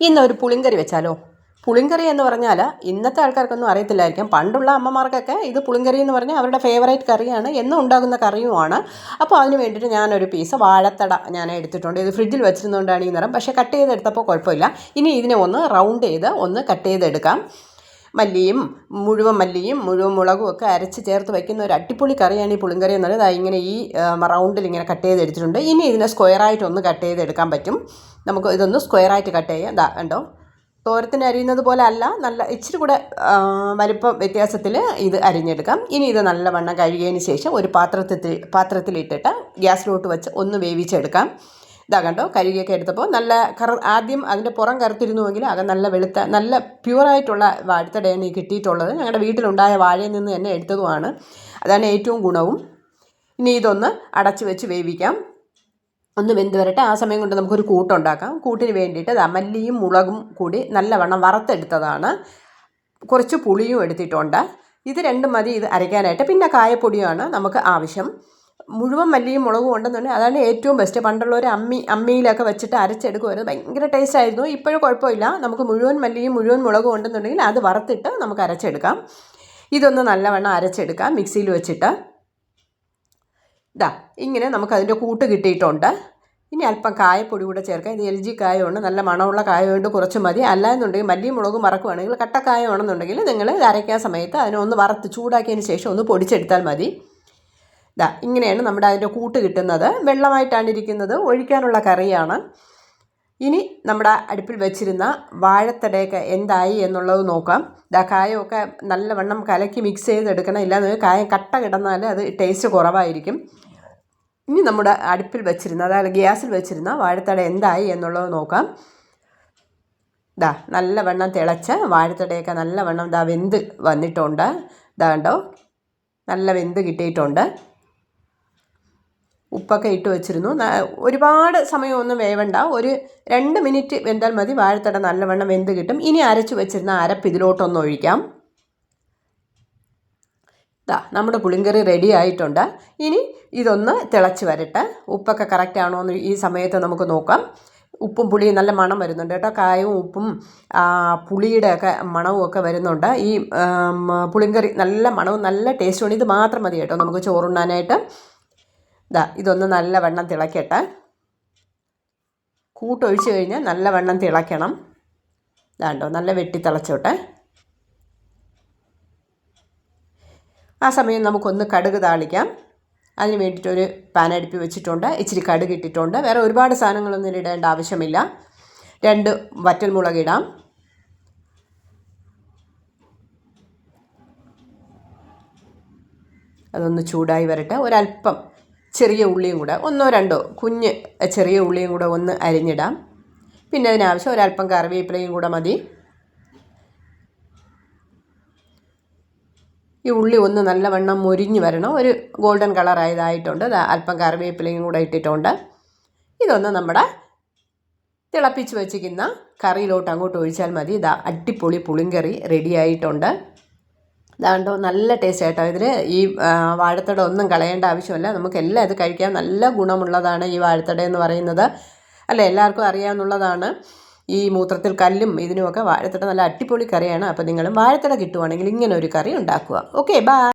ഇന്നൊരു പുളിങ്കറി വെച്ചാലോ? പുളിങ്കറി എന്ന് പറഞ്ഞാൽ ഇന്നത്തെ ആൾക്കാർക്കൊന്നും അറിയത്തില്ലായിരിക്കും. പണ്ടുള്ള അമ്മമാർക്കൊക്കെ ഇത് പുളിങ്കറി എന്ന് പറഞ്ഞാൽ അവരുടെ ഫേവറേറ്റ് കറിയാണ്, എന്നും ഉണ്ടാകുന്ന കറിയുമാണ്. അപ്പോൾ അതിന് വേണ്ടിയിട്ട് ഞാനൊരു പീസ് വാഴത്തട ഞാൻ എടുത്തിട്ടുണ്ട്. ഇത് ഫ്രിഡ്ജിൽ വെച്ചിരുന്നുകൊണ്ടാണ് ഈ നിറം, പക്ഷേ കട്ട് ചെയ്തെടുത്തപ്പോൾ കുഴപ്പമില്ല. ഇനി ഇതിനെ ഒന്ന് റൗണ്ട് ചെയ്ത് ഒന്ന് കട്ട് ചെയ്തെടുക്കാം. മല്ലിയും മുഴുവൻ മുളകും ഒക്കെ അരച്ച് ചേർത്ത് വയ്ക്കുന്ന ഒരു അടിപൊളി കറിയാണ് ഈ പുളിങ്കറി എന്നുള്ളത്. അത് ഇങ്ങനെ ഈ റൗണ്ടിൽ ഇങ്ങനെ കട്ട് ചെയ്തെടുത്തിട്ടുണ്ട്. ഇനി ഇതിനെ സ്ക്വയറായിട്ട് ഒന്ന് കട്ട് ചെയ്തെടുക്കാൻ പറ്റും. നമുക്ക് ഇതൊന്ന് സ്ക്വയറായിട്ട് കട്ട് ചെയ്യാം. കണ്ടോ, തോരത്തിന് അരിയുന്നത് പോലെ അല്ല, നല്ല ഇച്ചിരി കൂടെ വലിപ്പം വ്യത്യാസത്തിൽ ഇത് അരിഞ്ഞെടുക്കാം. ഇനി ഇത് നല്ലവണ്ണം കഴുകിയതിന് ശേഷം ഒരു പാത്രത്തിലിട്ടിട്ട് ഗ്യാസിലോട്ട് വെച്ച് ഒന്ന് വേവിച്ചെടുക്കാം. കണ്ടോ, കഴുകിയൊക്കെ എടുത്തപ്പോൾ നല്ല ആദ്യം അതിൻ്റെ പുറം കറുത്തിരുന്നുവെങ്കിൽ നല്ല വെളുത്ത നല്ല പ്യുവറായിട്ടുള്ള വാഴത്തടയാണ് ഈ കിട്ടിയിട്ടുള്ളത്. ഞങ്ങളുടെ വീട്ടിലുണ്ടായ വാഴയിൽ നിന്ന് തന്നെ എടുത്തതുമാണ്. അതാണ് ഏറ്റവും ഗുണവും. ഇനി ഇതൊന്ന് അടച്ച് വെച്ച് വേവിക്കാം. ഒന്ന് വെന്ത് വരട്ടെ. ആ സമയം കൊണ്ട് നമുക്കൊരു കൂട്ടുണ്ടാക്കാം. കൂട്ടിന് വേണ്ടിയിട്ട് മല്ലിയും മുളകും കൂടി നല്ലവണ്ണം വറുത്തെടുത്തതാണ്. കുറച്ച് പുളിയും എടുത്തിട്ടുണ്ട്. ഇത് രണ്ടും മതി ഇത് അരയ്ക്കാനായിട്ട്. പിന്നെ കായപ്പൊടിയാണ് നമുക്ക് ആവശ്യം. മുഴുവൻ മല്ലിയും മുളകും ഉണ്ടെന്നുണ്ടെങ്കിൽ അതാണ് ഏറ്റവും ബെസ്റ്റ്. പണ്ടുള്ളവർ അമ്മിയിലൊക്കെ വെച്ചിട്ട് അരച്ചെടുക്കുമായിരുന്നു, ഭയങ്കര ടേസ്റ്റ് ആയിരുന്നു. ഇപ്പോഴും കുഴപ്പമില്ല. നമുക്ക് മുഴുവൻ മല്ലിയും മുഴുവൻ മുളകും ഉണ്ടെന്നുണ്ടെങ്കിൽ അത് വറുത്തിട്ട് നമുക്ക് അരച്ചെടുക്കാം. ഇതൊന്ന് നല്ലവണ്ണം അരച്ചെടുക്കാം മിക്സിയിൽ വെച്ചിട്ട്. ഇങ്ങനെ നമുക്കതിൻ്റെ കൂട്ട് കിട്ടിയിട്ടുണ്ട്. ഇനി അല്പം കായപ്പൊടി കൂടെ ചേർക്കാം. ഇത് LG കായമാണ്, നല്ല മണമുള്ള കായമുണ്ട്, കുറച്ച് മതി. അല്ലായെന്നുണ്ടെങ്കിൽ മല്ലിയും മുളകും വറക്കുവാണെങ്കിൽ കട്ടക്കായമാണെന്നുണ്ടെങ്കിൽ നിങ്ങൾ ഇത് അരയ്ക്കാൻ സമയത്ത് അതിനൊന്ന് വറുത്ത് ചൂടാക്കിയതിന് ശേഷം ഒന്ന് പൊടിച്ചെടുത്താൽ മതി. ഇങ്ങനെയാണ് നമ്മുടെ അതിൻ്റെ കൂട്ട് കിട്ടുന്നത്. വെള്ളമായിട്ടാണ് ഇരിക്കുന്നത്. ഒഴിക്കാനുള്ള കറിയാണ്. ഇനി നമ്മുടെ അടുപ്പിൽ വെച്ചിരുന്ന വാഴത്തടയൊക്കെ എന്തായി എന്നുള്ളത് നോക്കാം. കായമൊക്കെ നല്ലവണ്ണം കലക്കി മിക്സ് ചെയ്തെടുക്കണം. ഇല്ലാന്ന് കായം കട്ട കിടന്നാൽ അത് ടേസ്റ്റ് കുറവായിരിക്കും. ഇനി നമ്മുടെ അടുപ്പിൽ വെച്ചിരുന്ന, അതായത് ഗ്യാസിൽ വെച്ചിരുന്ന വാഴത്തട എന്തായി എന്നുള്ളത് നോക്കാം. നല്ലവണ്ണം തിളച്ച വാഴത്തടയൊക്കെ നല്ലവണ്ണം വെന്ത് വന്നിട്ടുണ്ട്. കണ്ടോ, നല്ല വെന്ത് കിട്ടിയിട്ടുണ്ട്. ഉപ്പൊക്കെ ഇട്ട് വെച്ചിരുന്നു. ഒരുപാട് സമയമൊന്നും വേവണ്ട, ഒരു 2 മിനിറ്റ് വെന്താൽ മതി. വാഴത്തട നല്ലവണ്ണം വെന്ത് കിട്ടും. ഇനി അരച്ച് വെച്ചിരുന്ന അരപ്പ് ഇതിലോട്ടൊന്ന് ഒഴിക്കാം. നമ്മുടെ പുളിങ്കറി റെഡി ആയിട്ടുണ്ട്. ഇനി ഇതൊന്ന് തിളച്ച് വരട്ടെ. ഉപ്പൊക്കെ കറക്റ്റ് ആണോ എന്ന് ഈ സമയത്ത് നമുക്ക് നോക്കാം. ഉപ്പും പുളിയും നല്ല മണം വരുന്നുണ്ട് കേട്ടോ. കായവും ഉപ്പും പുളിയുടെ ഒക്കെ മണവും ഒക്കെ വരുന്നുണ്ട്. ഈ പുളിങ്കറി നല്ല മണവും നല്ല ടേസ്റ്റുമാണ്. ഇത് മാത്രം മതി കേട്ടോ നമുക്ക് ചോറുണ്ണാനായിട്ട്. ഇതൊന്ന് നല്ലവണ്ണം തിളക്കട്ടെ. കൂട്ടൊഴിച്ച് കഴിഞ്ഞാൽ നല്ലവണ്ണം തിളയ്ക്കണം. കണ്ടോ, നല്ല വെട്ടി തിളച്ചോട്ടെ. ആ സമയം നമുക്കൊന്ന് കടുക് താളിക്കാം. അതിന് വേണ്ടിയിട്ടൊരു പാൻ അടുപ്പി വെച്ചിട്ടുണ്ട്. ഇച്ചിരി കടുക് ഇട്ടിട്ടുണ്ട്. വേറെ ഒരുപാട് സാധനങ്ങളൊന്നും ഇടേണ്ട ആവശ്യമില്ല. 2 വറ്റൽമുളക് ഇടാം. അതൊന്ന് ചൂടായി വരട്ടെ. ഒരല്പം ചെറിയ ഉള്ളിയും കൂടെ, 1-2 കുഞ്ഞ് ചെറിയ ഉള്ളിയും കൂടെ ഒന്ന് അരിഞ്ഞിടാം. പിന്നെ അതിനാവശ്യം ഒരല്പം കറിവേപ്പിലയും കൂടെ മതി. ഈ ഉള്ളി ഒന്ന് നല്ലവണ്ണം മൊരിഞ്ഞ് വരണം. ഒരു ഗോൾഡൻ കളർ ആയതായിട്ടുണ്ട്. അല്പം കറിവേപ്പിലയും കൂടെ ഇട്ടിട്ടുണ്ട്. ഇതൊന്ന് നമ്മുടെ തിളപ്പിച്ച് വെച്ചിരിക്കുന്ന കറിയിലോട്ട് അങ്ങോട്ട് ഒഴിച്ചാൽ മതി. അടിപൊളി പുളിങ്കറി റെഡി ആയിട്ടുണ്ട്. കണ്ടോ, നല്ല ടേസ്റ്റ് ആയിട്ടോ. ഇതിൽ ഈ വാഴത്തട ഒന്നും കളയേണ്ട ആവശ്യമില്ല. നമുക്കെല്ലാം ഇത് കഴിക്കാൻ നല്ല ഗുണമുള്ളതാണ് ഈ വാഴത്തട എന്ന് പറയുന്നത്. അല്ലേ, എല്ലാവർക്കും അറിയാവുന്നതാണ്. ഈ മൂത്രത്തിൽ കല്ലും ഇതിനുമൊക്കെ വാഴത്തട നല്ല അടിപൊളി കറിയാണ്. അപ്പോൾ നിങ്ങളും വാഴത്തട കിട്ടുവാണെങ്കിൽ ഇങ്ങനെ ഒരു കറി ഉണ്ടാക്കുക. Okay, by.